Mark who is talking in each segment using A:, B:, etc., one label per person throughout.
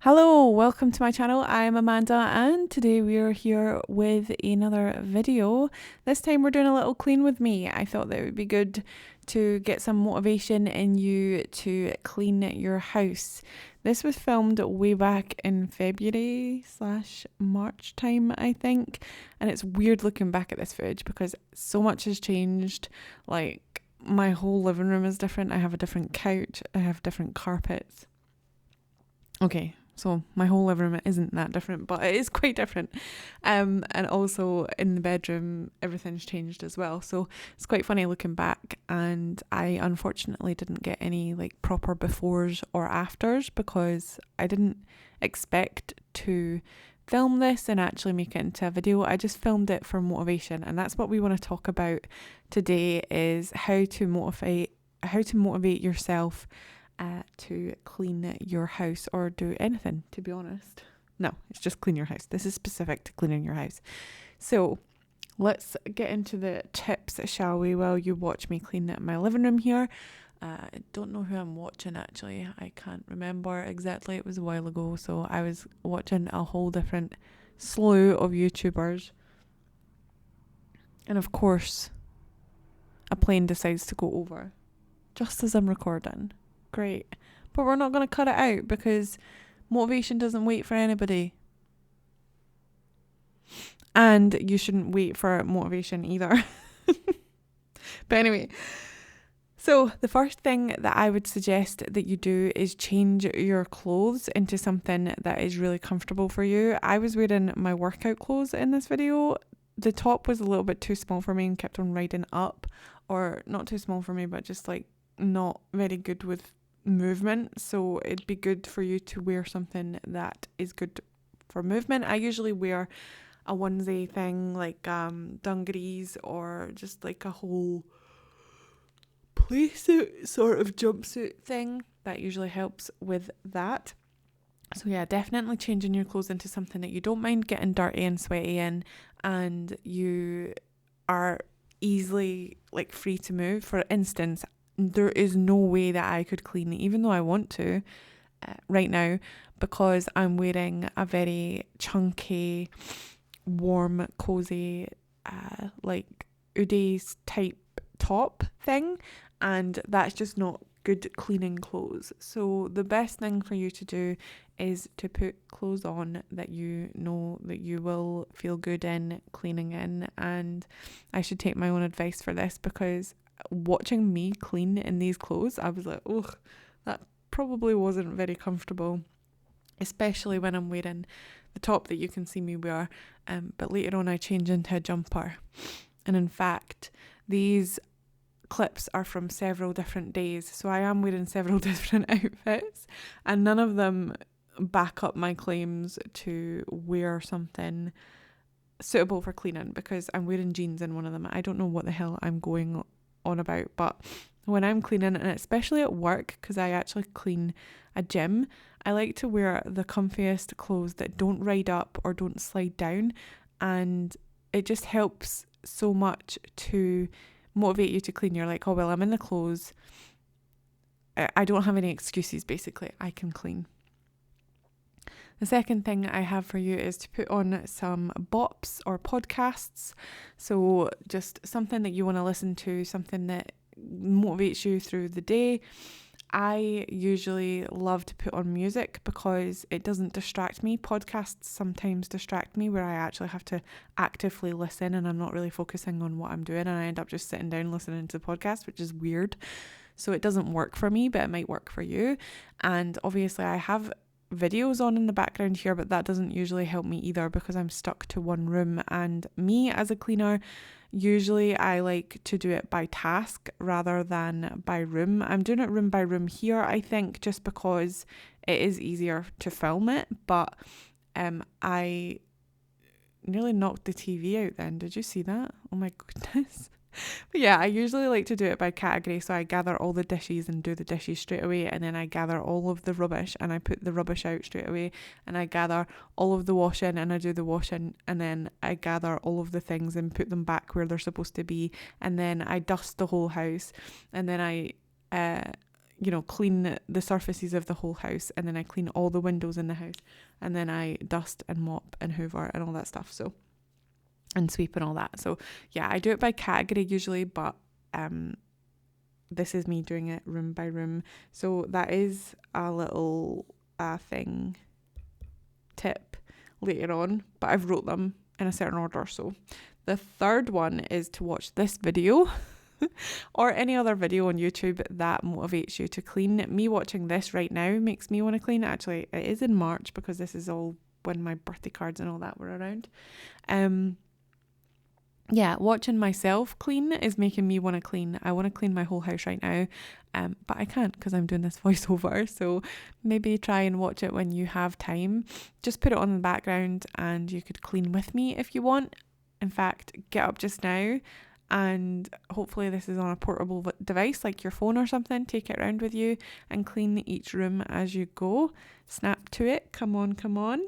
A: Hello, welcome to my channel. I'm Amanda and today we are here with another video. This time we're doing a little clean with me. I thought that it would be good to get some motivation in you to clean your house. This was filmed way back in February/March time, I think. And it's weird looking back at this footage because so much has changed. Like, my whole living room is different. I have a different couch. I have different carpets. Okay, so my whole living room isn't that different, but it is quite different. And also in the bedroom, everything's changed as well. So it's quite funny looking back. And I unfortunately didn't get any like proper befores or afters because I didn't expect to film this and actually make it into a video. I just filmed it for motivation, and that's what we want to talk about today: is how to motivate yourself to clean your house, or do anything, to be honest. No, it's just clean your house. This is specific to cleaning your house. So let's get into the tips, shall we, while you watch me clean my living room here. I don't know who I'm watching actually. I can't remember exactly. It was a while ago, so I was watching a whole different slew of YouTubers. And of course, a plane decides to go over just as I'm recording. Great. But we're not going to cut it out because motivation doesn't wait for anybody. And you shouldn't wait for motivation either. But anyway, so the first thing that I would suggest that you do is change your clothes into something that is really comfortable for you. I was wearing my workout clothes in this video. The top was a little bit too small for me and kept on riding up. Or not too small for me, but just like not very good with movement. So it'd be good for you to wear something that is good for movement. I usually wear a onesie thing, like dungarees, or just like a whole playsuit sort of jumpsuit thing. That usually helps with that. So yeah, definitely changing your clothes into something that you don't mind getting dirty and sweaty in, and you are easily like free to move. For instance, there is no way that I could clean, even though I want to right now, because I'm wearing a very chunky, warm, cozy, like hoodies type top thing, and that's just not good cleaning clothes. So the best thing for you to do is to put clothes on that you know that you will feel good in cleaning in. And I should take my own advice for this, because watching me clean in these clothes, I was like, ugh, that probably wasn't very comfortable, especially when I'm wearing the top that you can see me wear, but later on I change into a jumper. And in fact, these clips are from several different days, so I am wearing several different outfits, and none of them back up my claims to wear something suitable for cleaning, because I'm wearing jeans in one of them. I don't know what the hell I'm going on about, but when I'm cleaning, and especially at work, because I actually clean a gym, I like to wear the comfiest clothes that don't ride up or don't slide down, and it just helps so much to motivate you to clean. You're like, oh well, I'm in the clothes, I don't have any excuses, basically, I can clean. The second thing I have for you is to put on some bops or podcasts. So just something that you want to listen to, something that motivates you through the day. I usually love to put on music because it doesn't distract me. Podcasts sometimes distract me, where I actually have to actively listen and I'm not really focusing on what I'm doing, and I end up just sitting down listening to the podcast, which is weird. So it doesn't work for me, but it might work for you. And obviously I have videos on in the background here, but that doesn't usually help me either, because I'm stuck to one room, and me as a cleaner, usually I like to do it by task rather than by room. I'm doing it room by room here, I think, just because it is easier to film it. But I nearly knocked the TV out then. Did you see that? Oh my goodness. But yeah, I usually like to do it by category. So I gather all the dishes and do the dishes straight away, and then I gather all of the rubbish and I put the rubbish out straight away, and I gather all of the washing and I do the washing, and then I gather all of the things and put them back where they're supposed to be, and then I dust the whole house, and then I clean the surfaces of the whole house, and then I clean all the windows in the house, and then I dust and mop and hoover and all that stuff, so, and sweep and all that. So yeah, I do it by category usually, but this is me doing it room by room. So that is a little tip later on, but I've wrote them in a certain order. So the third one is to watch this video or any other video on YouTube that motivates you to clean. Me watching this right now makes me want to clean. Actually, it is in March because this is all when my birthday cards and all that were around. Yeah, watching myself clean is making me want to clean. I want to clean my whole house right now, but I can't because I'm doing this voiceover. So maybe try and watch it when you have time. Just put it on in the background and you could clean with me if you want. In fact, get up just now, and hopefully this is on a portable device like your phone or something. Take it around with you and clean each room as you go. Snap to it. Come on, come on.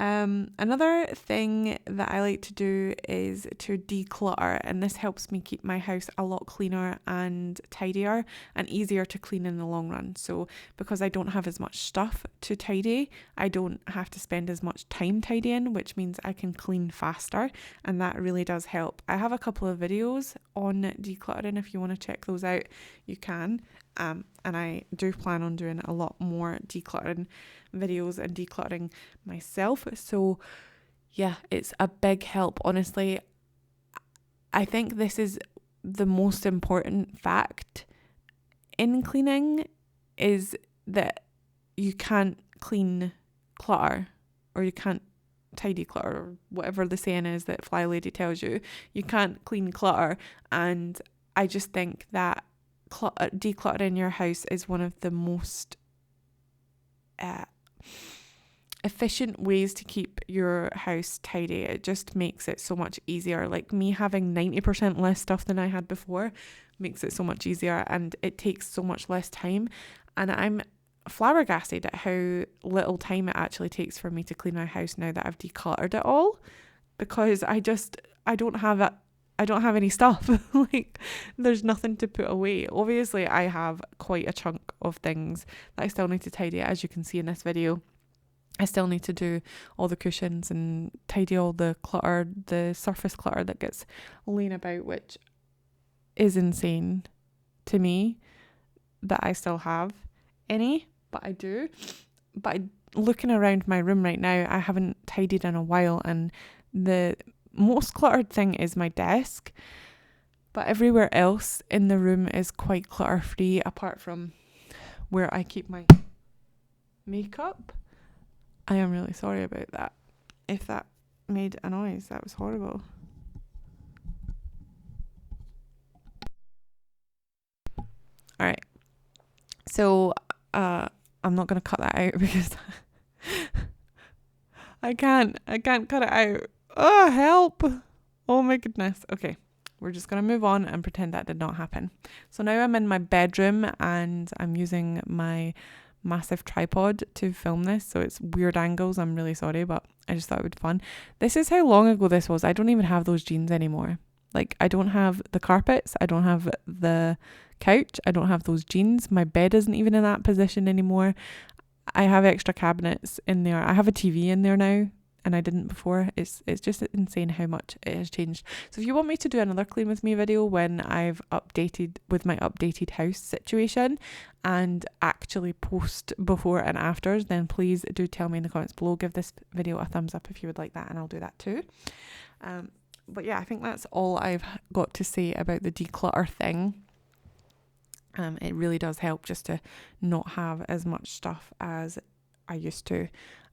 A: Another thing that I like to do is to declutter, and this helps me keep my house a lot cleaner and tidier and easier to clean in the long run. So because I don't have as much stuff to tidy, I don't have to spend as much time tidying, which means I can clean faster, and that really does help. I have a couple of videos on decluttering. If you want to check those out, you can. And I do plan on doing a lot more decluttering videos and decluttering myself. So yeah, it's a big help. Honestly, I think this is the most important fact in cleaning, is that you can't clean clutter, or you can't tidy clutter, or whatever the saying is that Fly Lady tells you. You can't clean clutter, and I just think that decluttering your house is one of the most efficient ways to keep your house tidy. It just makes it so much easier. Like me having 90% less stuff than I had before makes it so much easier, and it takes so much less time. And I'm flabbergasted at how little time it actually takes for me to clean my house now that I've decluttered it all, because I don't have any stuff. Like, there's nothing to put away. Obviously, I have quite a chunk of things that I still need to tidy, as you can see in this video. I still need to do all the cushions and tidy all the clutter, the surface clutter that gets laying about, which is insane to me that I still have any, but I do. But looking around my room right now, I haven't tidied in a while, and the most cluttered thing is my desk, but everywhere else in the room is quite clutter free, apart from where I keep my makeup. I am really sorry about that. If that made a noise, that was horrible. Alright, so I'm not going to cut that out because I can't cut it out. Oh, help. Oh my goodness. Okay, we're just going to move on and pretend that did not happen. So now I'm in my bedroom and I'm using my massive tripod to film this, so it's weird angles. I'm really sorry, but I just thought it would be fun. This is how long ago this was. I don't even have those jeans anymore. Like, I don't have the carpets, I don't have the couch, I don't have those jeans. My bed isn't even in that position anymore. I have extra cabinets in there. I have a TV in there now, and I didn't before. It's just insane how much it has changed. So if you want me to do another clean with me video when I've updated with my updated house situation and actually post before and afters, then please do tell me in the comments below. Give this video a thumbs up if you would like that, and I'll do that too. But yeah, I think that's all I've got to say about the declutter thing. It really does help just to not have as much stuff as I used to,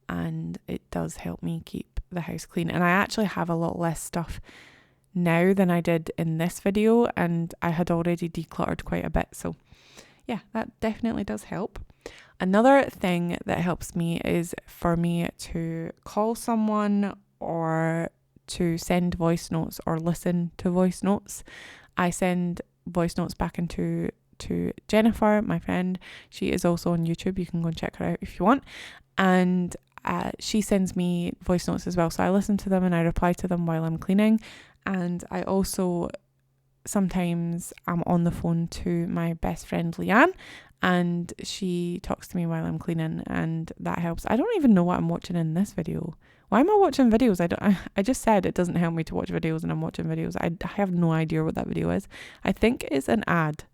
A: and it does help me keep the house clean. And I actually have a lot less stuff now than I did in this video, and I had already decluttered quite a bit. So yeah, that definitely does help. Another thing that helps me is for me to call someone or to send voice notes or listen to voice notes. I send voice notes back to Jennifer, my friend. She is also on YouTube. You can go and check her out if you want. And she sends me voice notes as well. So I listen to them and I reply to them while I'm cleaning. And I also sometimes I'm on the phone to my best friend Leanne, and she talks to me while I'm cleaning, and that helps. I don't even know what I'm watching in this video. Why am I watching videos? I just said it doesn't help me to watch videos, and I'm watching videos. I have no idea what that video is. I think it's an ad.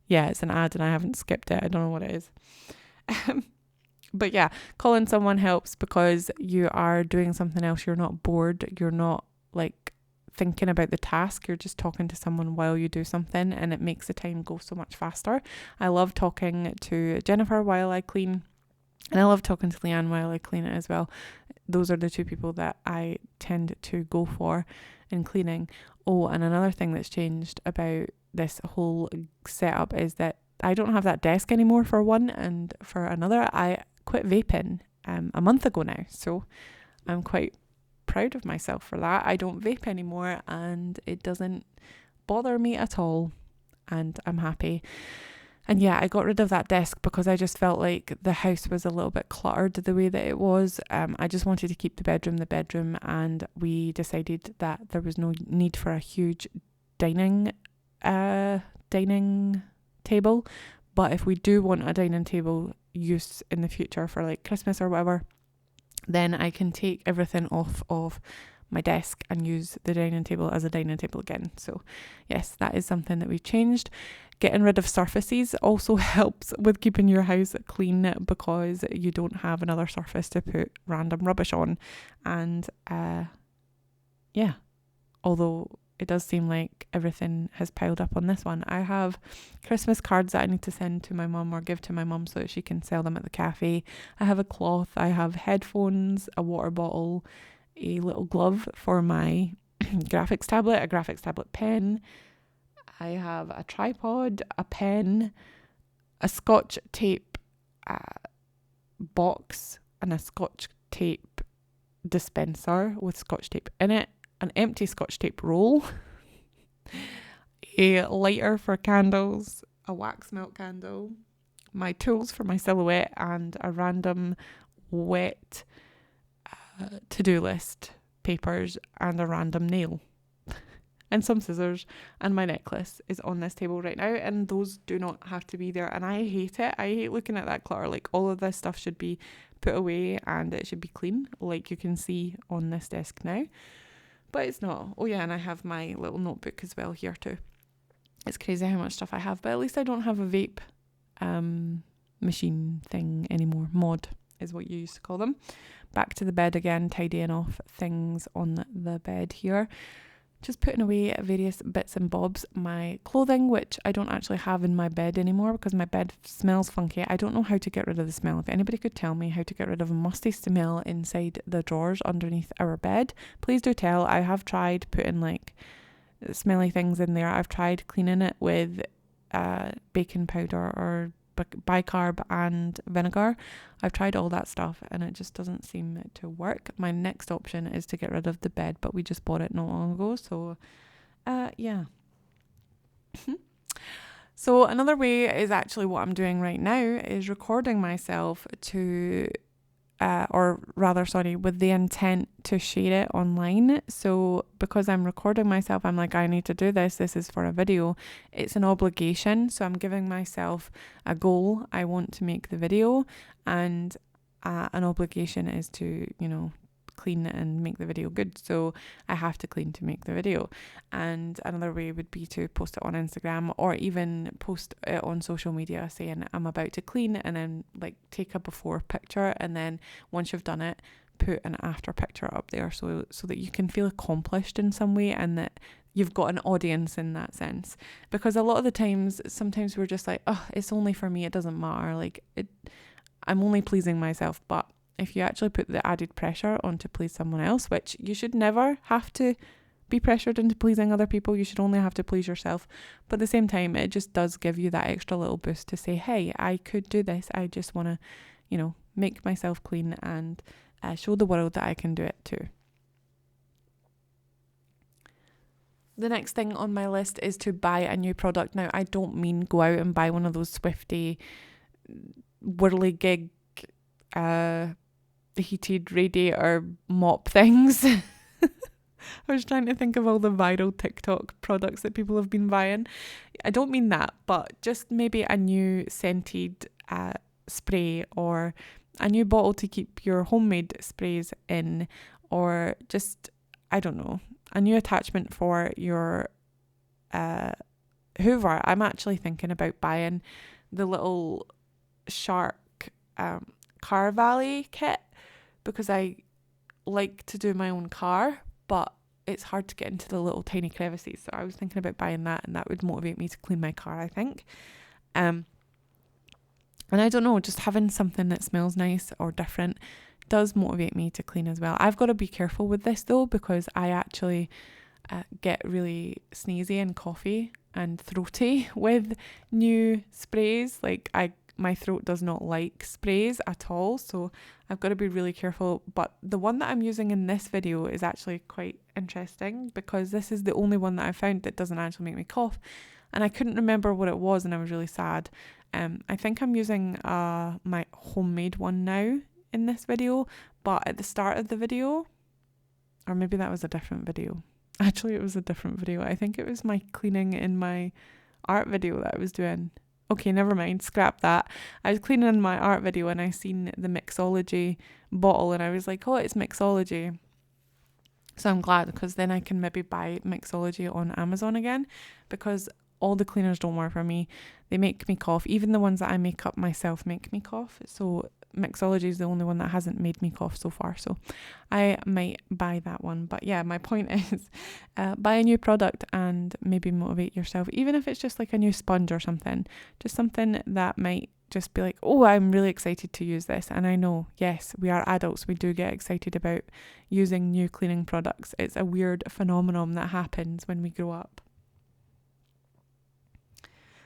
A: Yeah, it's an ad, and I haven't skipped it. I don't know what it is. But yeah, calling someone helps because you are doing something else. You're not bored. You're not like thinking about the task. You're just talking to someone while you do something, and it makes the time go so much faster. I love talking to Jennifer while I clean, and I love talking to Leanne while I clean it as well. Those are the two people that I tend to go for in cleaning. Oh, and another thing that's changed about this whole setup is that I don't have that desk anymore, for one, and for another, I quit vaping a month ago now, so I'm quite proud of myself for that. I don't vape anymore, and it doesn't bother me at all, and I'm happy. And yeah, I got rid of that desk because I just felt like the house was a little bit cluttered the way that it was. I just wanted to keep the bedroom, and we decided that there was no need for a huge dining table. But if we do want a dining table use in the future for like Christmas or whatever, then I can take everything off of my desk and use the dining table as a dining table again. So yes, that is something that we've changed. Getting rid of surfaces also helps with keeping your house clean because you don't have another surface to put random rubbish on. And yeah, although it does seem like everything has piled up on this one. I have Christmas cards that I need to send to my mum or give to my mum so that she can sell them at the cafe. I have a cloth, I have headphones, a water bottle, a little glove for my graphics tablet, a graphics tablet pen. I have a tripod, a pen, a scotch tape box, and a scotch tape dispenser with scotch tape in it, an empty scotch tape roll, a lighter for candles, a wax melt candle, my tools for my silhouette, and a random wet to-do list papers, and a random nail. And some scissors, and my necklace is on this table right now, and those do not have to be there, and I hate it. I hate looking at that clutter. Like, all of this stuff should be put away and it should be clean, like you can see on this desk now, but it's not. Oh yeah, and I have my little notebook as well here too. It's crazy how much stuff I have, but at least I don't have a vape machine thing anymore. Mod is what you used to call them. Back to the bed again, tidying off things on the bed here. Just putting away various bits and bobs. My clothing, which I don't actually have in my bed anymore because my bed smells funky. I don't know how to get rid of the smell. If anybody could tell me how to get rid of a musty smell inside the drawers underneath our bed, please do tell. I have tried putting like smelly things in there. I've tried cleaning it with baking powder or bicarb and vinegar. I've tried all that stuff and it just doesn't seem to work. My next option is to get rid of the bed, but we just bought it not long ago, so yeah. So another way is actually what I'm doing right now is recording myself to with the intent to share it online. So because I'm recording myself, I'm like, I need to do this. This is for a video. It's an obligation. So I'm giving myself a goal. I want to make the video, and an obligation is to, clean and make the video good. So I have to clean to make the video. And another way would be to post it on Instagram, or even post it on social media saying I'm about to clean, and then like take a before picture, and then once you've done it, put an after picture up there so that you can feel accomplished in some way and that you've got an audience in that sense. Because a lot of the times, sometimes we're just like, oh, it's only for me, it doesn't matter, like I'm only pleasing myself. But if you actually put the added pressure on to please someone else, which you should never have to be pressured into pleasing other people, you should only have to please yourself. But at the same time, it just does give you that extra little boost to say, hey, I could do this. I just want to, make myself clean and show the world that I can do it too. The next thing on my list is to buy a new product. Now, I don't mean go out and buy one of those Swifty whirligig heated radiator mop things. I was trying to think of all the viral TikTok products that people have been buying. I don't mean that, but just maybe a new scented spray, or a new bottle to keep your homemade sprays in, or just, I don't know, a new attachment for your Hoover. I'm actually thinking about buying the little Shark car valet kit, because I like to do my own car, but it's hard to get into the little tiny crevices. So I was thinking about buying that, and that would motivate me to clean my car, I think. And I don't know, just having something that smells nice or different does motivate me to clean as well. I've got to be careful with this though, because I actually get really sneezy and coughy and throaty with new sprays. Like my throat does not like sprays at all, so I've got to be really careful. But the one that I'm using in this video is actually quite interesting, because this is the only one that I found that doesn't actually make me cough, and I couldn't remember what it was, and I was really sad. I think I'm using my homemade one now in this video, but at the start of the video, or maybe that was a different video. Actually, it was a different video. I think it was my cleaning in my art video that I was doing. Okay, never mind, scrap that. I was cleaning in my art video and I seen the Mixology bottle, and I was like, oh, it's Mixology. So I'm glad, because then I can maybe buy Mixology on Amazon again, because all the cleaners don't work for me. They make me cough. Even the ones that I make up myself make me cough. So Mixology is the only one that hasn't made me cough so far. So I might buy that one. But yeah, my point is buy a new product and maybe motivate yourself. Even if it's just like a new sponge or something. Just something that might just be like, oh, I'm really excited to use this. And I know, yes, we are adults. We do get excited about using new cleaning products. It's a weird phenomenon that happens when we grow up.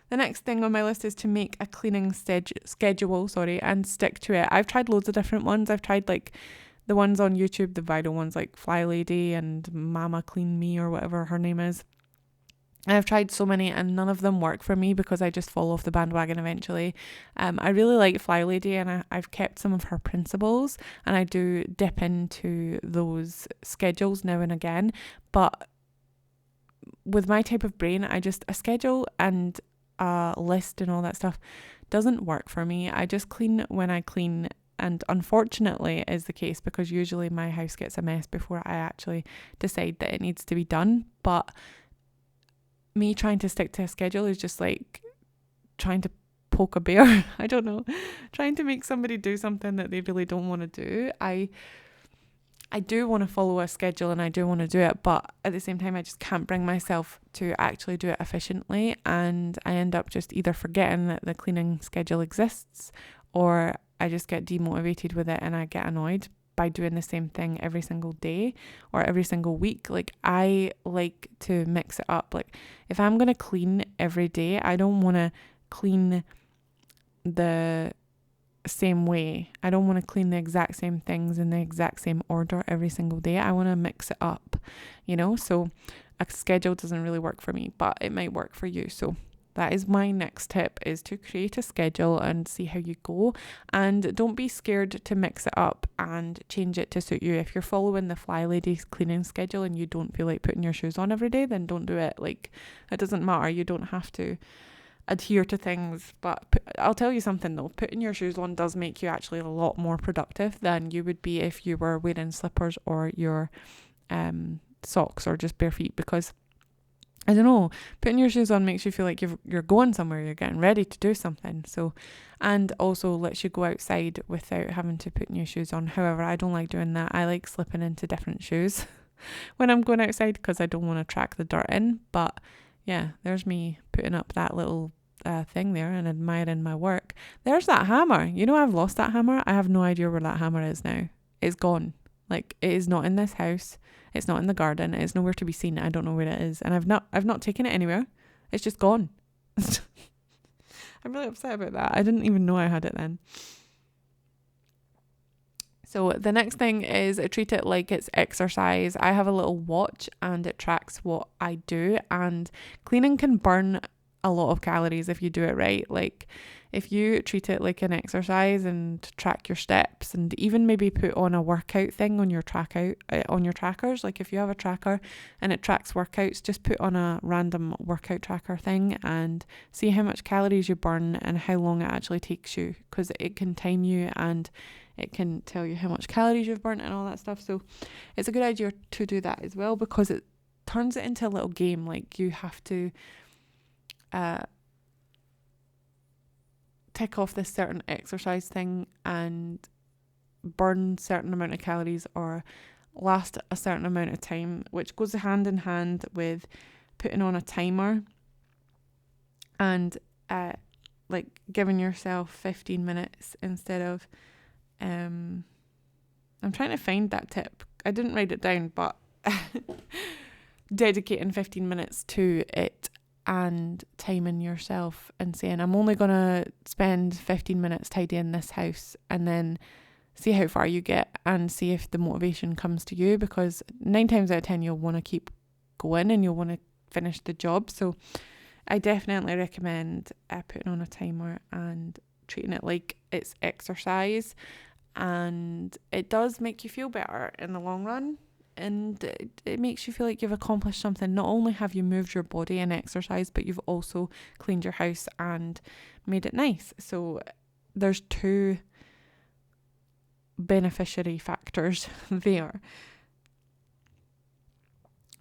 A: The next thing on my list is to make a cleaning schedule, and stick to it. I've tried loads of different ones. I've tried like the ones on YouTube, the viral ones like Fly Lady and Mama Clean Me or whatever her name is. I've tried so many and none of them work for me, because I just fall off the bandwagon eventually. I really like Fly Lady, and I've kept some of her principles, and I do dip into those schedules now and again. But with my type of brain, a schedule and a list and all that stuff doesn't work for me. I just clean when I clean, and unfortunately is the case, because usually my house gets a mess before I actually decide that it needs to be done. But me trying to stick to a schedule is just like trying to poke a bear. I don't know, trying to make somebody do something that they really don't want to do. I do want to follow a schedule and I do want to do it, but at the same time I just can't bring myself to actually do it efficiently, and I end up just either forgetting that the cleaning schedule exists, or I just get demotivated with it and I get annoyed by doing the same thing every single day or every single week. Like, I like to mix it up. Like, if I'm going to clean every day, I don't want to clean the same way. I don't want to clean the exact same things in the exact same order every single day. I want to mix it up, so a schedule doesn't really work for me, but it might work for you. So that is my next tip, is to create a schedule and see how you go, and don't be scared to mix it up and change it to suit you. If you're following the Fly Lady's cleaning schedule and you don't feel like putting your shoes on every day, then don't do it. Like, it doesn't matter. You don't have to adhere to things, but I'll tell you something though, putting your shoes on does make you actually a lot more productive than you would be if you were wearing slippers or your socks or just bare feet, because I don't know, putting your shoes on makes you feel like you're going somewhere, you're getting ready to do something. So, and also lets you go outside without having to put new shoes on. However, I don't like doing that. I like slipping into different shoes when I'm going outside, because I don't want to track the dirt in. But yeah, there's me putting up that little thing there and admiring my work. There's that hammer. I've lost that hammer. I have no idea where that hammer is now. It's gone. Like, it is not in this house. It's not in the garden. It's nowhere to be seen. I don't know where it is, and I've not taken it anywhere. It's just gone. I'm really upset about that. I didn't even know I had it then. So the next thing is treat it like it's exercise. I have a little watch and it tracks what I do, and cleaning can burn a lot of calories if you do it right. Like, if you treat it like an exercise and track your steps, and even maybe put on a workout thing on your on your trackers, like if you have a tracker and it tracks workouts, just put on a random workout tracker thing and see how much calories you burn and how long it actually takes you, because it can time you and it can tell you how much calories you've burnt and all that stuff. So it's a good idea to do that as well, because it turns it into a little game. Like you have to tick off this certain exercise thing and burn certain amount of calories or last a certain amount of time, which goes hand in hand with putting on a timer and like giving yourself 15 minutes instead of I'm trying to find that tip. I didn't write it down, but dedicating 15 minutes to it and timing yourself and saying, I'm only going to spend 15 minutes tidying this house, and then see how far you get and see if the motivation comes to you, because 9 times out of 10 you'll want to keep going and you'll want to finish the job. So I definitely recommend putting on a timer and treating it like it's exercise, and it does make you feel better in the long run. And it makes you feel like you've accomplished something. Not only have you moved your body and exercised, but you've also cleaned your house and made it nice. So there's 2 beneficiary factors there.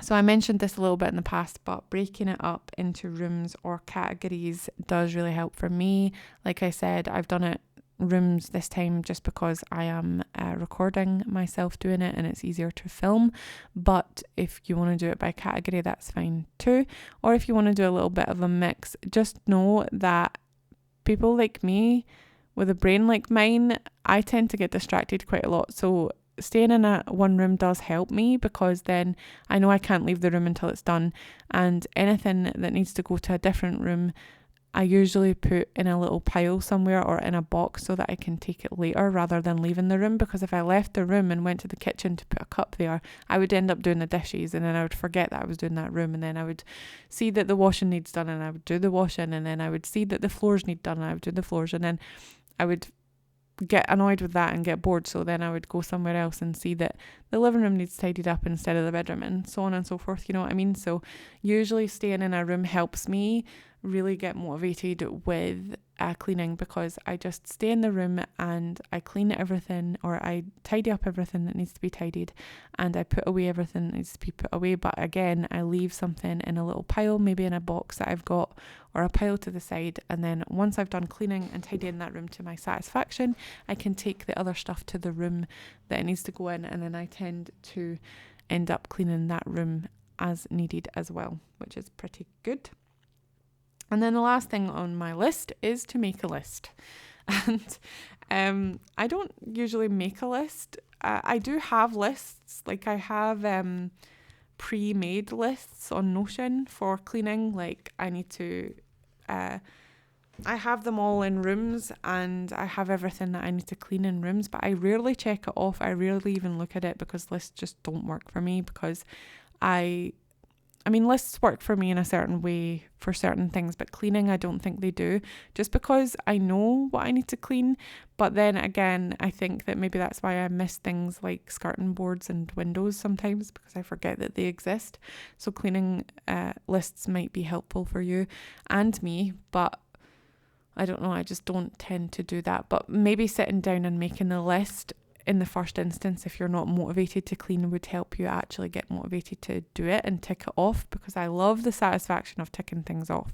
A: So I mentioned this a little bit in the past, but breaking it up into rooms or categories does really help for me. Like I said, I've done it rooms this time just because I am recording myself doing it and it's easier to film. But if you want to do it by category, that's fine too. Or if you want to do a little bit of a mix, just know that people like me with a brain like mine, I tend to get distracted quite a lot. So staying in one room does help me, because then I know I can't leave the room until it's done, and anything that needs to go to a different room I usually put in a little pile somewhere or in a box so that I can take it later rather than leaving the room. Because if I left the room and went to the kitchen to put a cup there, I would end up doing the dishes, and then I would forget that I was doing that room, and then I would see that the washing needs done and I would do the washing, and then I would see that the floors need done and I would do the floors, and then I would get annoyed with that and get bored, so then I would go somewhere else and see that the living room needs tidied up instead of the bedroom, and so on and so forth, you know what I mean? So usually staying in a room helps me really get motivated with cleaning, because I just stay in the room and I clean everything, or I tidy up everything that needs to be tidied, and I put away everything that needs to be put away. But again, I leave something in a little pile, maybe in a box that I've got, or a pile to the side, and then once I've done cleaning and tidying that room to my satisfaction, I can take the other stuff to the room that it needs to go in, and then I tend to end up cleaning that room as needed as well, which is pretty good. And then the last thing on my list is to make a list. And I don't usually make a list. I do have lists. Like I have pre-made lists on Notion for cleaning. Like I need to, I have them all in rooms, and I have everything that I need to clean in rooms, but I rarely check it off. I rarely even look at it, because lists just don't work for me, because I mean, lists work for me in a certain way for certain things, but cleaning, I don't think they do, just because I know what I need to clean. But then again, I think that maybe that's why I miss things like skirting boards and windows sometimes, because I forget that they exist. So cleaning lists might be helpful for you and me, but I don't know, I just don't tend to do that. But maybe sitting down and making the list in the first instance, if you're not motivated to clean, would help you actually get motivated to do it and tick it off, because I love the satisfaction of ticking things off.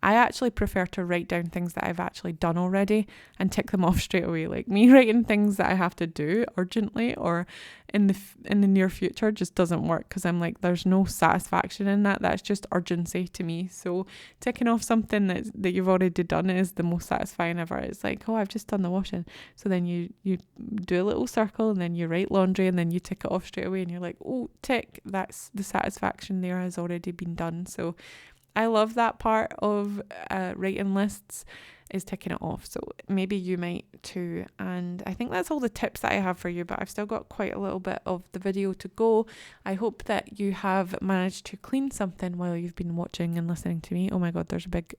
A: I actually prefer to write down things that I've actually done already and tick them off straight away. Like me writing things that I have to do urgently or in the near future just doesn't work, because I'm like, there's no satisfaction in that. That's just urgency to me. So ticking off something that you've already done is the most satisfying ever. It's like, oh, I've just done the washing. So then you do a little circle, and then you write laundry, and then you tick it off straight away, and you're like, oh, tick, that's the satisfaction there has already been done. So I love that part of writing lists, is ticking it off. So maybe you might too. And I think that's all the tips that I have for you, but I've still got quite a little bit of the video to go. I hope that you have managed to clean something while you've been watching and listening to me. Oh my God, there's a big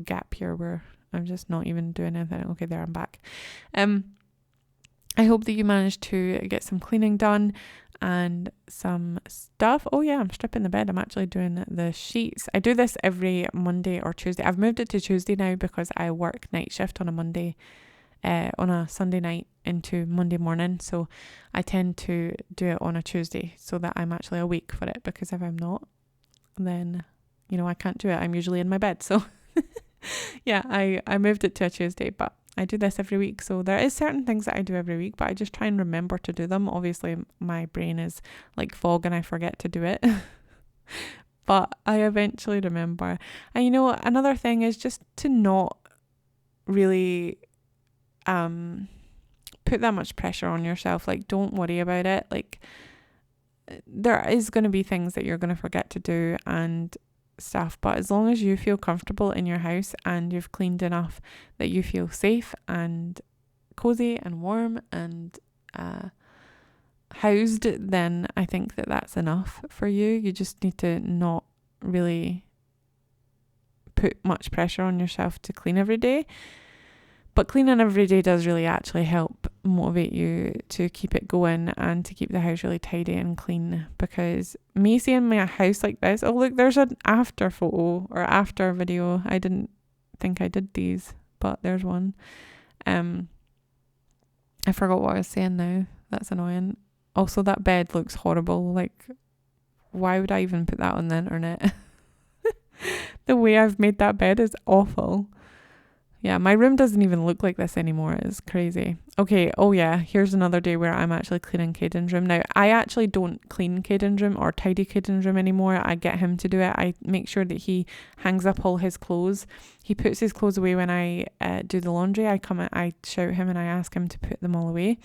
A: gap here where I'm just not even doing anything. Okay, there, I'm back. I hope that you managed to get some cleaning done and some stuff. Oh yeah, I'm stripping the bed. I'm actually doing the sheets. I do this every Monday or Tuesday. I've moved it to Tuesday now because I work night shift on a Monday, on a Sunday night into Monday morning. So I tend to do it on a Tuesday so that I'm actually awake for it, because if I'm not, then, you know, I can't do it. I'm usually in my bed. So yeah, I moved it to a Tuesday, but I do this every week. So there is certain things that I do every week, but I just try and remember to do them. Obviously my brain is like fog and I forget to do it, but I eventually remember. And you know, another thing is just to not really put that much pressure on yourself. Like, don't worry about it. Like, there is going to be things that you're going to forget to do and stuff, but as long as you feel comfortable in your house and you've cleaned enough that you feel safe and cozy and warm and housed, then I think that that's enough for you. You just need to not really put much pressure on yourself to clean every day. But cleaning every day does really actually help motivate you to keep it going and to keep the house really tidy and clean. Because me seeing my house like this, oh look, there's an after photo or after video. I didn't think I did these, but there's one. I forgot what I was saying now. That's annoying. Also, that bed looks horrible. Like, why would I even put that on the internet? The way I've made that bed is awful. Yeah, my room doesn't even look like this anymore. It's crazy. Okay, oh yeah, here's another day where I'm actually cleaning Caden's room. Now, I actually don't clean Caden's room or tidy Caden's room anymore. I get him to do it. I make sure that he hangs up all his clothes. He puts his clothes away when I do the laundry. I shout him and I ask him to put them all away.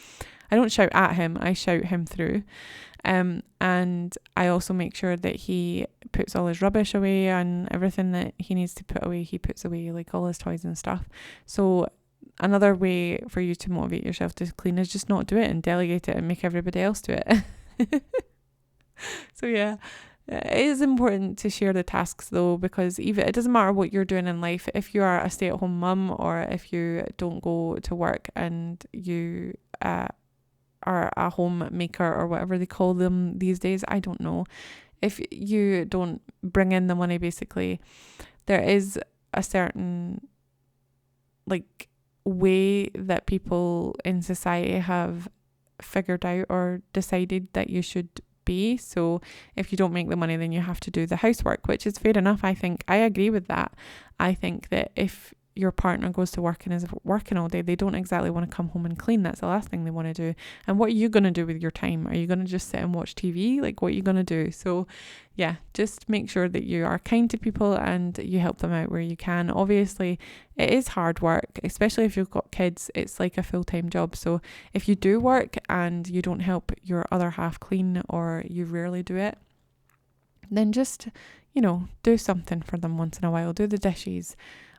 A: I don't shout at him, I shout him through. And I also make sure that he puts all his rubbish away, and everything that he needs to put away, he puts away, like all his toys and stuff. So another way for you to motivate yourself to clean is just not do it and delegate it and make everybody else do it. So yeah, it is important to share the tasks though, because even it doesn't matter what you're doing in life. If you are a stay-at-home mum, or if you don't go to work and you are a homemaker or whatever they call them these days, I don't know. If you don't bring in the money, basically, there is a certain like way that people in society have figured out or decided that you should be. So if you don't make the money, then you have to do the housework, which is fair enough. I think I agree with that. I think that if your partner goes to work and is working all day, they don't exactly want to come home and clean. That's the last thing they want to do. And what are you going to do with your time? Are you going to just sit and watch TV? Like, what are you going to do? So yeah, just make sure that you are kind to people and you help them out where you can. Obviously, it is hard work, especially if you've got kids. It's like a full-time job. So if you do work and you don't help your other half clean, or you rarely do it, then just, you know, do something for them once in a while. Do the dishes,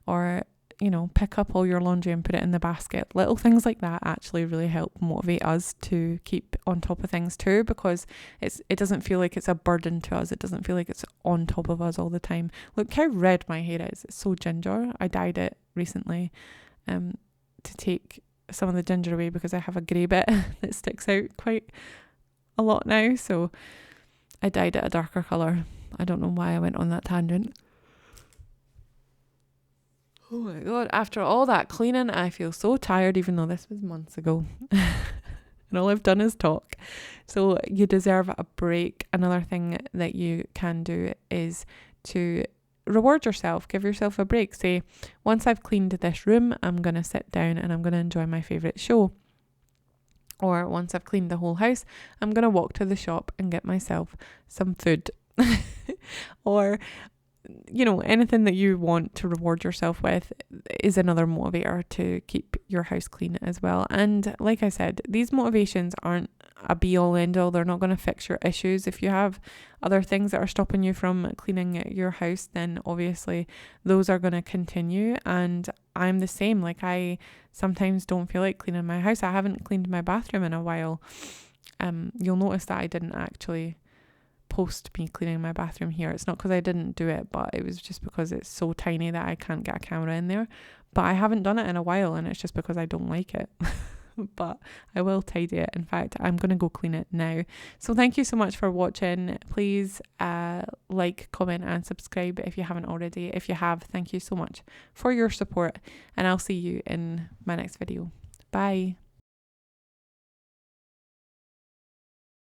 A: or you know, pick up all your laundry and put it in the basket. Little things like that actually really help motivate us to keep on top of things too, because it doesn't feel like it's a burden to us. It doesn't feel like it's on top of us all the time. Look how red my hair is. It's so ginger. I dyed it recently to take some of the ginger away, because I have a grey bit that sticks out quite a lot now. So I dyed it a darker colour. I don't know why I went on that tangent. Oh my god, after all that cleaning, I feel so tired, even though this was months ago. And all I've done is talk. So you deserve a break. Another thing that you can do is to reward yourself. Give yourself a break. Say, once I've cleaned this room, I'm going to sit down and I'm going to enjoy my favourite show. Or once I've cleaned the whole house, I'm going to walk to the shop and get myself some food. Or you know, anything that you want to reward yourself with is another motivator to keep your house clean as well. And like I said, these motivations aren't a be all end all. They're not going to fix your issues. If you have other things that are stopping you from cleaning your house, then obviously those are going to continue. And I'm the same. Like, I sometimes don't feel like cleaning my house. I haven't cleaned my bathroom in a while. You'll notice that I didn't actually post me cleaning my bathroom here. It's not because I didn't do it, but it was just because it's so tiny that I can't get a camera in there. but I haven't done it in a while, and it's just because I don't like it. But I will tidy it. In fact, I'm going to go clean it now. So thank you so much for watching. Please like, comment and subscribe if you haven't already. If you have, thank you so much for your support, and I'll see you in my next video. Bye.